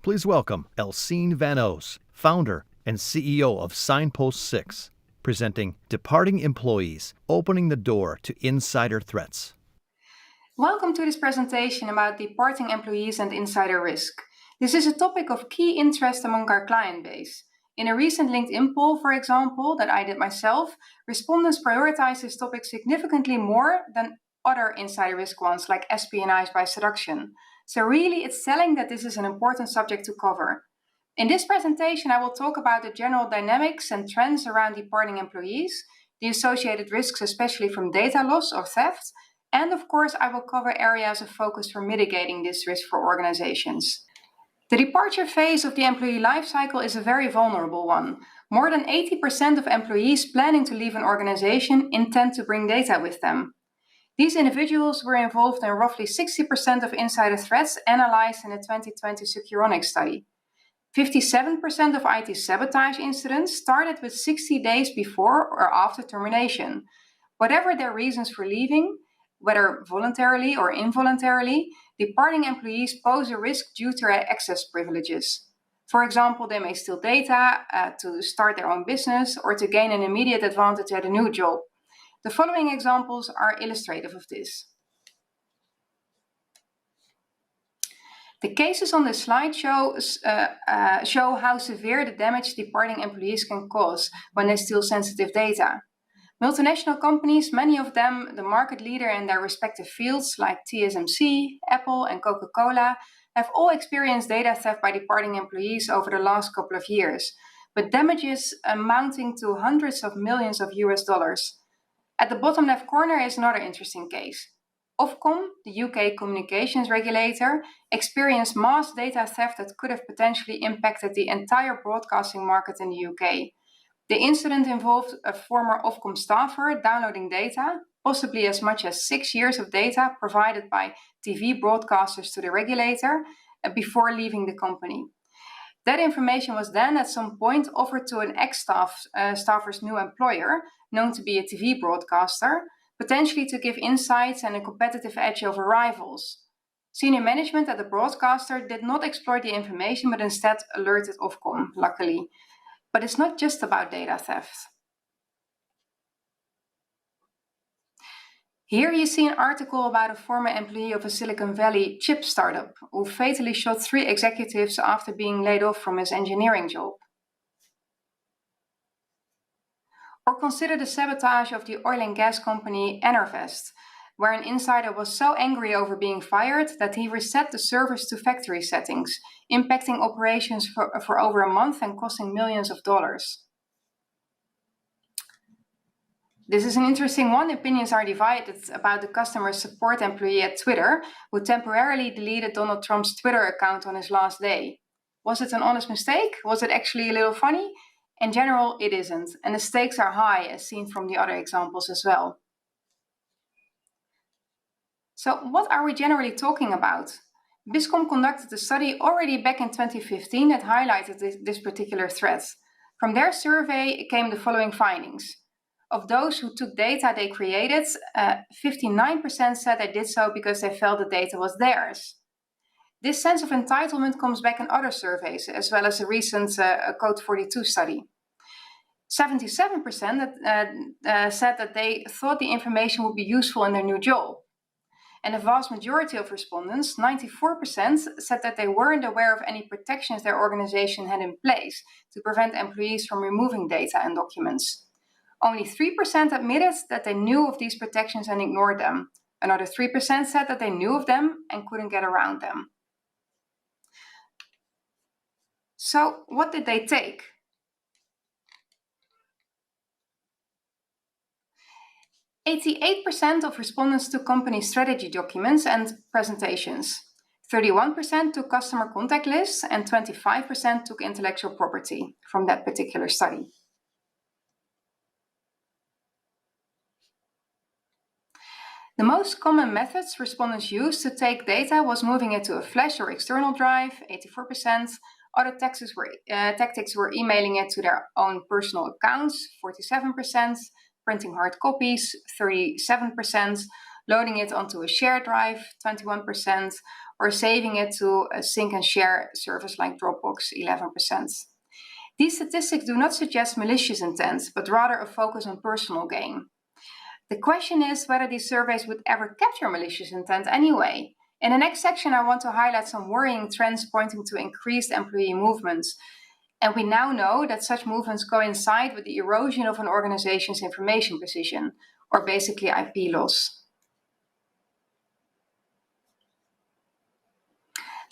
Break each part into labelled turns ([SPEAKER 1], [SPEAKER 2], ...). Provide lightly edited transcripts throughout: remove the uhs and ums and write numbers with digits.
[SPEAKER 1] Please welcome Elsine Van Oos, founder and CEO of Signpost 6, presenting Departing Employees, Opening the Door to Insider Threats.
[SPEAKER 2] Welcome to this presentation about departing employees and insider risk. This is a topic of key interest among our client base. In a recent LinkedIn poll, for example, that I did myself, respondents prioritize this topic significantly more than other insider risk ones like espionage by seduction. So really, it's telling that this is an important subject to cover. In this presentation, I will talk about the general dynamics and trends around departing employees, the associated risks, especially from data loss or theft, and of course, I will cover areas of focus for mitigating this risk for organizations. The departure phase of the employee lifecycle is a very vulnerable one. More than 80% of employees planning to leave an organization intend to bring data with them. These individuals were involved in roughly 60% of insider threats analyzed in the 2020 Securonics study. 57% of IT sabotage incidents started with 60 days before or after termination. Whatever their reasons for leaving, whether voluntarily or involuntarily, departing employees pose a risk due to their access privileges. For example, they may steal data to start their own business or to gain an immediate advantage at a new job. The following examples are illustrative of this. The cases on this slide show how severe the damage departing employees can cause when they steal sensitive data. Multinational companies, many of them the market leader in their respective fields like TSMC, Apple and Coca-Cola, have all experienced data theft by departing employees over the last couple of years, with damages amounting to hundreds of millions of US dollars. At the bottom left corner is another interesting case. Ofcom, the UK communications regulator, experienced mass data theft that could have potentially impacted the entire broadcasting market in the UK. The incident involved a former Ofcom staffer downloading data, possibly as much as 6 years of data provided by TV broadcasters to the regulator before leaving the company. That information was then at some point offered to an ex-staffer's new employer, known to be a TV broadcaster, potentially to give insights and a competitive edge over rivals. Senior management at the broadcaster did not exploit the information, but instead alerted Ofcom, luckily. But it's not just about data theft. Here you see an article about a former employee of a Silicon Valley chip startup who fatally shot 3 executives after being laid off from his engineering job. Or consider the sabotage of the oil and gas company Enervest, where an insider was so angry over being fired that he reset the servers to factory settings, impacting operations for over a month and costing millions of dollars. This is an interesting one. Opinions are divided about the customer support employee at Twitter who temporarily deleted Donald Trump's Twitter account on his last day. Was it an honest mistake? Was it actually a little funny? In general, it isn't, and the stakes are high, as seen from the other examples as well. So what are we generally talking about? Biscom conducted a study already back in 2015 that highlighted this particular threat. From their survey came the following findings. Of those who took data they created, 59% said they did so because they felt the data was theirs. This sense of entitlement comes back in other surveys, as well as a recent Code 42 study. 77% said that they thought the information would be useful in their new job. And the vast majority of respondents, 94%, said that they weren't aware of any protections their organization had in place to prevent employees from removing data and documents. Only 3% admitted that they knew of these protections and ignored them. Another 3% said that they knew of them and couldn't get around them. So, what did they take? "88% of respondents took company strategy documents and presentations. 31% took customer contact lists and 25% took intellectual property from that particular study. The most common methods respondents used to take data was moving it to a flash or external drive, 84%. Other tactics were emailing it to their own personal accounts, 47%, printing hard copies, 37%, loading it onto a shared drive, 21%, or saving it to a sync and share service like Dropbox, 11%. These statistics do not suggest malicious intent, but rather a focus on personal gain. The question is whether these surveys would ever capture malicious intent anyway. In the next section, I want to highlight some worrying trends pointing to increased employee movements. And we now know that such movements coincide with the erosion of an organization's information precision, or basically IP loss.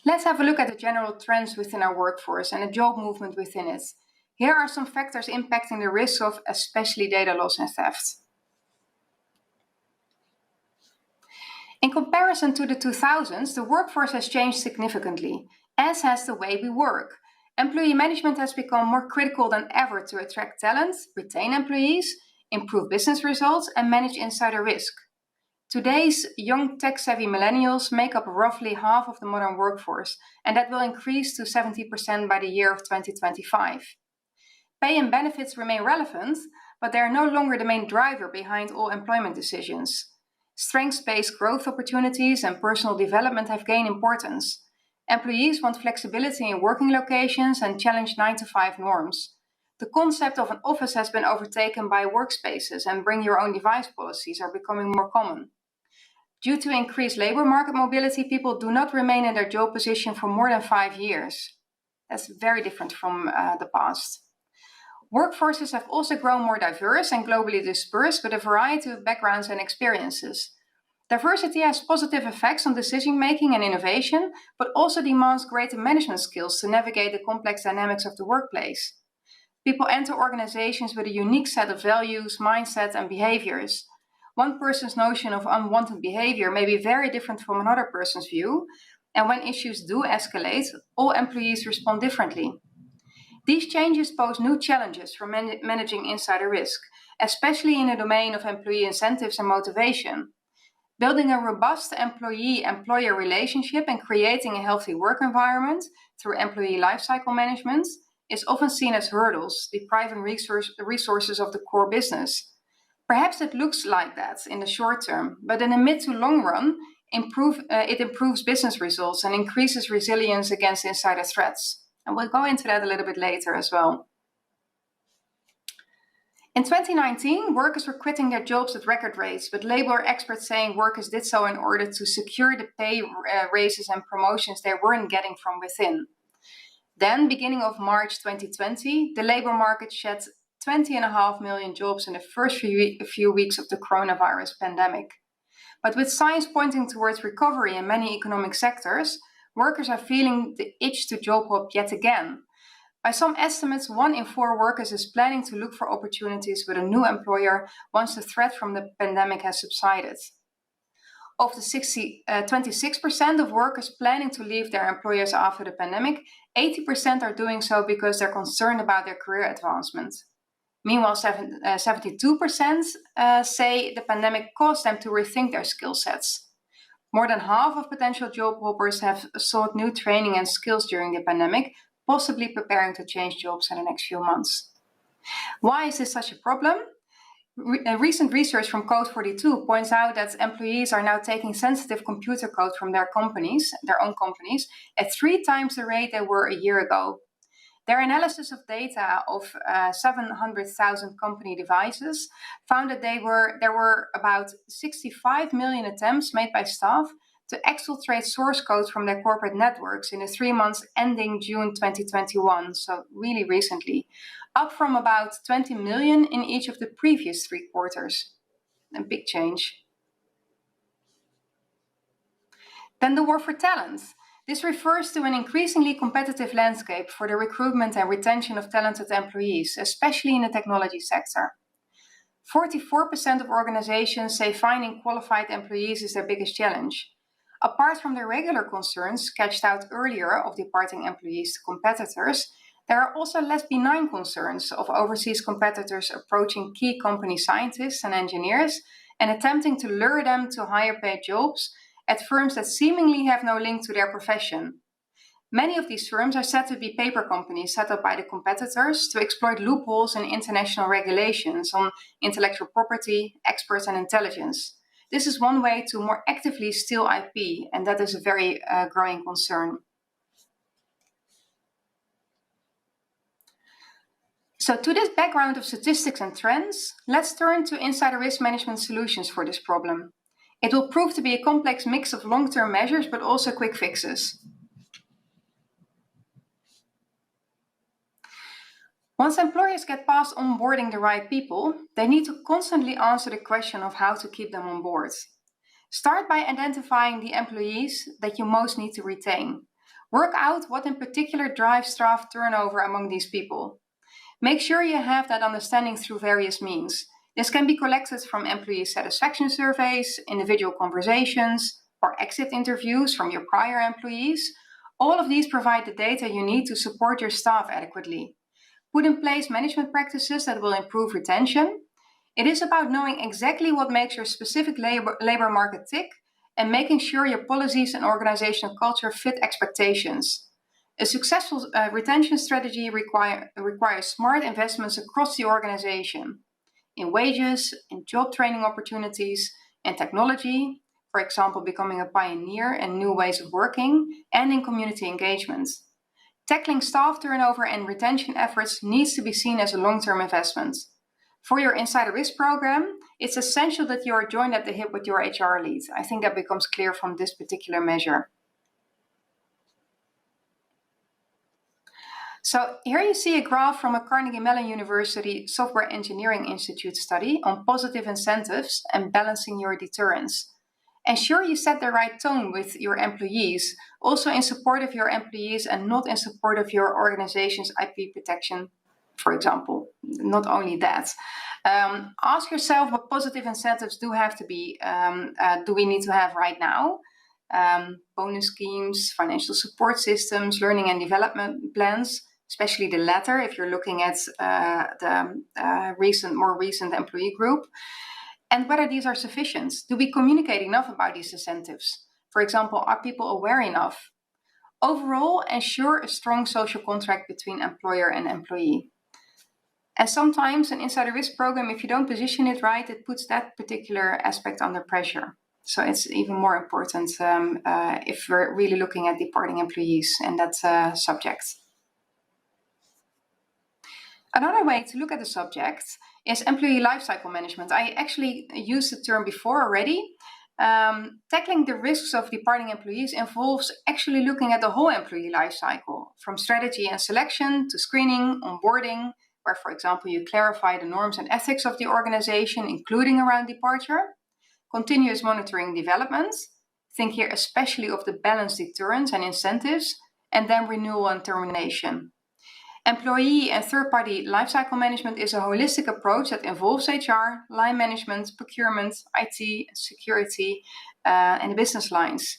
[SPEAKER 2] Let's have a look at the general trends within our workforce and the job movement within it. Here are some factors impacting the risk of especially data loss and theft. In comparison to the 2000s, the workforce has changed significantly, as has the way we work. Employee management has become more critical than ever to attract talent, retain employees, improve business results, and manage insider risk. Today's young tech-savvy millennials make up roughly half of the modern workforce, and that will increase to 70% by the year of 2025. Pay and benefits remain relevant, but they are no longer the main driver behind all employment decisions. Strengths-based growth opportunities and personal development have gained importance. Employees want flexibility in working locations and challenge 9-to-5 norms. The concept of an office has been overtaken by workspaces, and bring your own device policies are becoming more common. Due to increased labor market mobility, people do not remain in their job position for more than 5 years. That's very different from the past. Workforces have also grown more diverse and globally dispersed with a variety of backgrounds and experiences. Diversity has positive effects on decision-making and innovation, but also demands greater management skills to navigate the complex dynamics of the workplace. People enter organizations with a unique set of values, mindsets, and behaviors. One person's notion of unwanted behavior may be very different from another person's view, and when issues do escalate, all employees respond differently. These changes pose new challenges for managing insider risk, especially in the domain of employee incentives and motivation. Building a robust employee-employer relationship and creating a healthy work environment through employee lifecycle management is often seen as hurdles, depriving resources of the core business. Perhaps it looks like that in the short term, but in the mid to long run, it improves business results and increases resilience against insider threats. And we'll go into that a little bit later as well. In 2019, workers were quitting their jobs at record rates, with labor experts saying workers did so in order to secure the pay raises and promotions they weren't getting from within. Then, beginning of March 2020, the labor market shed 20.5 million jobs in the first few weeks of the coronavirus pandemic. But with signs pointing towards recovery in many economic sectors, workers are feeling the itch to job hop yet again. By some estimates, 1 in 4 workers is planning to look for opportunities with a new employer once the threat from the pandemic has subsided. Of the 26% of workers planning to leave their employers after the pandemic, 80% are doing so because they're concerned about their career advancement. Meanwhile, 72% say the pandemic caused them to rethink their skill sets. More than half of potential job hoppers have sought new training and skills during the pandemic, possibly preparing to change jobs in the next few months. Why is this such a problem? Recent research from Code42 points out that employees are now taking sensitive computer code from their own companies, at 3 times the rate they were a year ago. Their analysis of data of 700,000 company devices found that there were about 65 million attempts made by staff to exfiltrate source code from their corporate networks in the 3 months ending June 2021, so really recently, up from about 20 million in each of the previous 3 quarters. A big change. Then the war for talent. This refers to an increasingly competitive landscape for the recruitment and retention of talented employees, especially in the technology sector. 44% of organizations say finding qualified employees is their biggest challenge. Apart from the regular concerns sketched out earlier of departing employees to competitors, there are also less benign concerns of overseas competitors approaching key company scientists and engineers and attempting to lure them to higher paid jobs at firms that seemingly have no link to their profession. Many of these firms are said to be paper companies set up by the competitors to exploit loopholes in international regulations on intellectual property, experts, and intelligence. This is one way to more actively steal IP, and that is a very growing concern. So to this background of statistics and trends, let's turn to insider risk management solutions for this problem. It will prove to be a complex mix of long-term measures, but also quick fixes. Once employers get past onboarding the right people, they need to constantly answer the question of how to keep them on board. Start by identifying the employees that you most need to retain. Work out what in particular drives staff turnover among these people. Make sure you have that understanding through various means. This can be collected from employee satisfaction surveys, individual conversations, or exit interviews from your prior employees. All of these provide the data you need to support your staff adequately. Put in place management practices that will improve retention. It is about knowing exactly what makes your specific labor market tick and making sure your policies and organizational culture fit expectations. A successful retention strategy requires smart investments across the organization in wages, in job training opportunities, and technology, for example, becoming a pioneer in new ways of working, and in community engagement. Tackling staff turnover and retention efforts needs to be seen as a long-term investment. For your insider risk program, it's essential that you are joined at the hip with your HR lead. I think that becomes clear from this particular measure. So here you see a graph from a Carnegie Mellon University Software Engineering Institute study on positive incentives and balancing your deterrence. Ensure you set the right tone with your employees, also in support of your employees and not in support of your organization's IP protection, for example. Not only that. Ask yourself what positive incentives do we need to have right now? Bonus schemes, financial support systems, learning and development plans, especially the latter if you're looking at the more recent employee group. And whether these are sufficient. Do we communicate enough about these incentives? For example, are people aware enough? Overall, ensure a strong social contract between employer and employee. And sometimes an insider risk program, if you don't position it right, it puts that particular aspect under pressure. So it's even more important if we're really looking at departing employees and that subject. Another way to look at the subject is employee lifecycle management. I actually used the term before already. Tackling the risks of departing employees involves actually looking at the whole employee lifecycle, from strategy and selection to screening, onboarding, where, for example, you clarify the norms and ethics of the organization, including around departure, continuous monitoring development. Think here especially of the balanced deterrence and incentives, and then renewal and termination. Employee and third-party lifecycle management is a holistic approach that involves HR, line management, procurement, IT, security, and the business lines.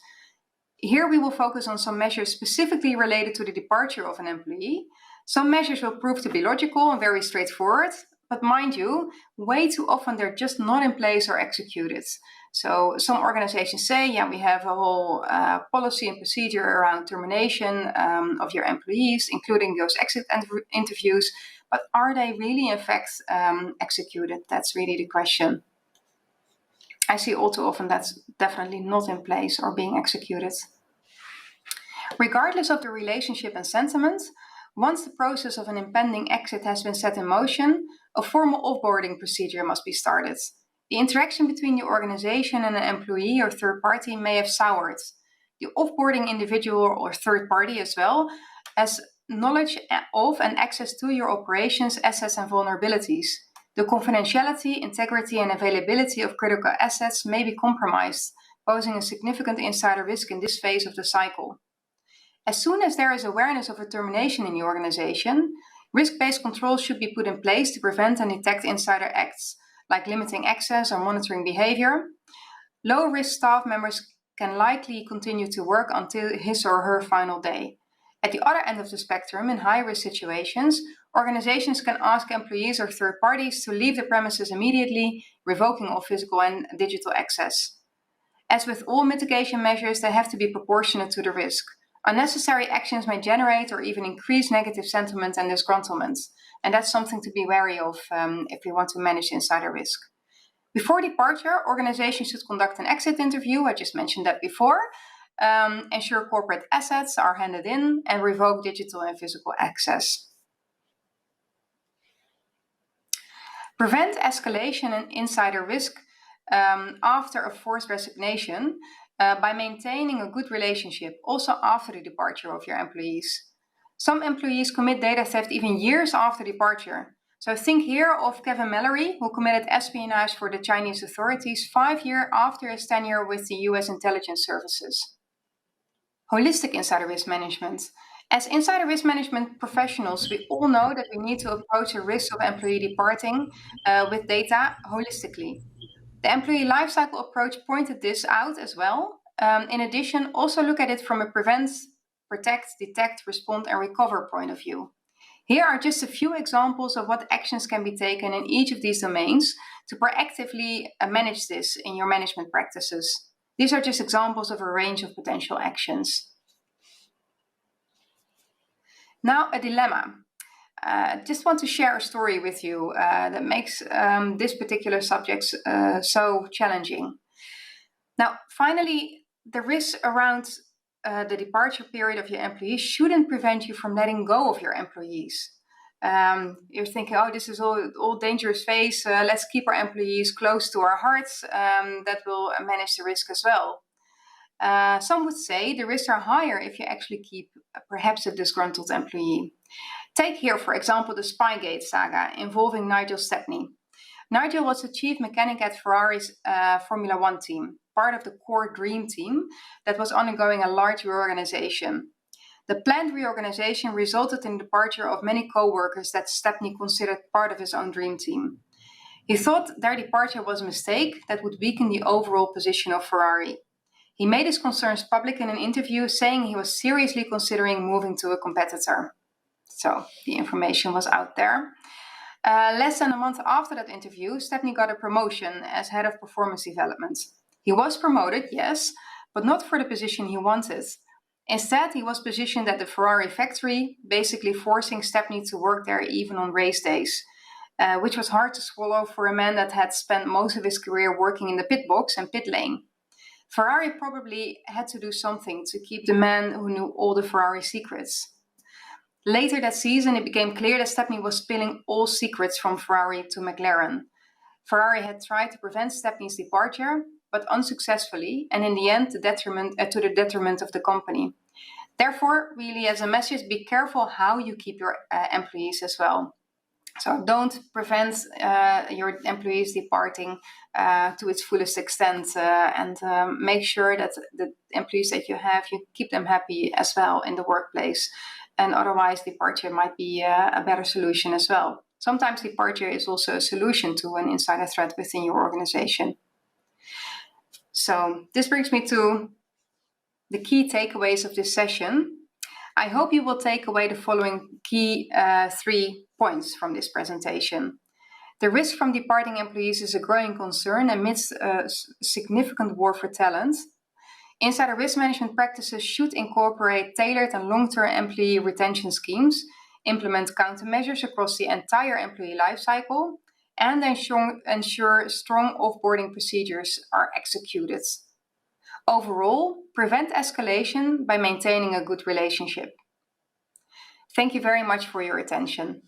[SPEAKER 2] Here we will focus on some measures specifically related to the departure of an employee. Some measures will prove to be logical and very straightforward, but mind you, way too often they're just not in place or executed. So some organizations say, yeah, we have a whole policy and procedure around termination of your employees, including those exit interviews, but are they really in fact executed? That's really the question. I see all too often that's definitely not in place or being executed. Regardless of the relationship and sentiment, once the process of an impending exit has been set in motion, a formal offboarding procedure must be started. The interaction between the organization and an employee or third party may have soured. The offboarding individual or third party as well as knowledge of and access to your operations, assets and vulnerabilities. The confidentiality, integrity and availability of critical assets may be compromised, posing a significant insider risk in this phase of the cycle. As soon as there is awareness of a termination in the organization, risk-based controls should be put in place to prevent and detect insider acts, like limiting access or monitoring behavior. Low-risk staff members can likely continue to work until his or her final day. At the other end of the spectrum, in high-risk situations, organizations can ask employees or third parties to leave the premises immediately, revoking all physical and digital access. As with all mitigation measures, they have to be proportionate to the risk. Unnecessary actions may generate or even increase negative sentiment and disgruntlement, and that's something to be wary of if we want to manage insider risk. Before departure, organizations should conduct an exit interview. I just mentioned that before. Ensure corporate assets are handed in and revoke digital and physical access. Prevent escalation and insider risk after a forced resignation by maintaining a good relationship, also after the departure of your employees. Some employees commit data theft even years after departure. So think here of Kevin Mallory, who committed espionage for the Chinese authorities 5 years after his tenure with the US intelligence services. Holistic insider risk management. As insider risk management professionals, we all know that we need to approach the risk of employee departing with data holistically. The employee lifecycle approach pointed this out as well. In addition, also look at it from a prevent, protect, detect, respond, and recover point of view. Here are just a few examples of what actions can be taken in each of these domains to proactively manage this in your management practices. These are just examples of a range of potential actions. Now, a dilemma. Just want to share a story with you that makes this particular subject so challenging. Now, finally, the risk around the departure period of your employees shouldn't prevent you from letting go of your employees. You're thinking, oh, this is all dangerous phase. Let's keep our employees close to our hearts. That will manage the risk as well. Some would say the risks are higher if you actually keep perhaps a disgruntled employee. Take here, for example, the Spygate saga involving Nigel Stepney. Nigel was the chief mechanic at Ferrari's Formula One team, part of the core dream team that was undergoing a large reorganization. The planned reorganization resulted in the departure of many co-workers that Stepney considered part of his own dream team. He thought their departure was a mistake that would weaken the overall position of Ferrari. He made his concerns public in an interview, saying he was seriously considering moving to a competitor. So the information was out there. Less than a month after that interview, Stepney got a promotion as head of performance development. He was promoted, yes, but not for the position he wanted. Instead, he was positioned at the Ferrari factory, basically forcing Stepney to work there even on race days, which was hard to swallow for a man that had spent most of his career working in the pit box and pit lane. Ferrari probably had to do something to keep the man who knew all the Ferrari secrets. Later that season, it became clear that Stepney was spilling all secrets from Ferrari to McLaren. Ferrari had tried to prevent Stepney's departure, but unsuccessfully, and in the end, to the detriment of the company. Therefore, really, as a message, be careful how you keep your employees as well. So don't prevent your employees departing to its fullest extent, and make sure that the employees that you have, you keep them happy as well in the workplace. And otherwise, departure might be a better solution as well. Sometimes departure is also a solution to an insider threat within your organization. So this brings me to the key takeaways of this session. I hope you will take away the following key 3 points from this presentation. The risk from departing employees is a growing concern amidst a significant war for talent. Insider risk management practices should incorporate tailored and long-term employee retention schemes, implement countermeasures across the entire employee lifecycle, and ensure strong offboarding procedures are executed. Overall, prevent escalation by maintaining a good relationship. Thank you very much for your attention.